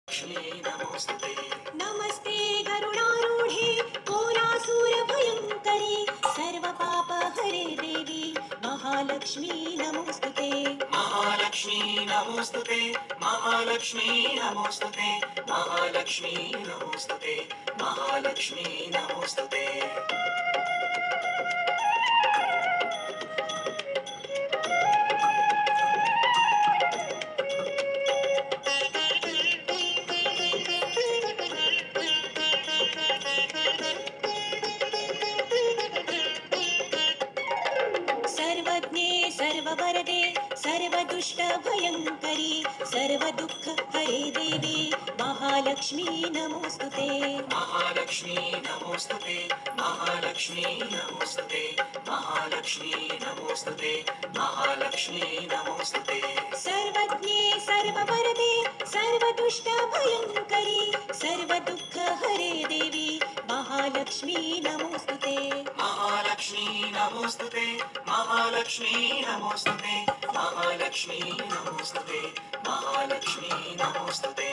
लक्ष्मी नमोस्तुते। नमस्ते गरुडारूढे कोलासूरभयङ्करी सर्वपापहरे देवी महालक्ष्मी नमोस्तुते। महालक्ष्मी नमोस्तुते। महालक्ष्मी नमोस्तुते। महालक्ष्मी नमोस्तुते। महालक्ष्मी नमोस्तुते। सर्वज्ञे सर्ववरदे सर्वदुष्टभयङ्करी सर्वदुःखहरे देवी महालक्ष्मी नमोस्तुते। महालक्ष्मी नमोस्तुते। महालक्ष्मी नमोस्तुते। महालक्ष्मी नमोस्तुते। महालक्ष्मी नमोस्तुते। सर्वज्ञे सर्ववरदे सर्वदुष्टभयङ्करी सर्वदुःखहरे देवी महालक्ष्मी नमोस्तुते। महालक्ष्मी नमोस्तुते। महालक्ष्मी नमोस्तुते। महालक्ष्मी नमोस्तुते। महालक्ष्मी नमोस्तुते।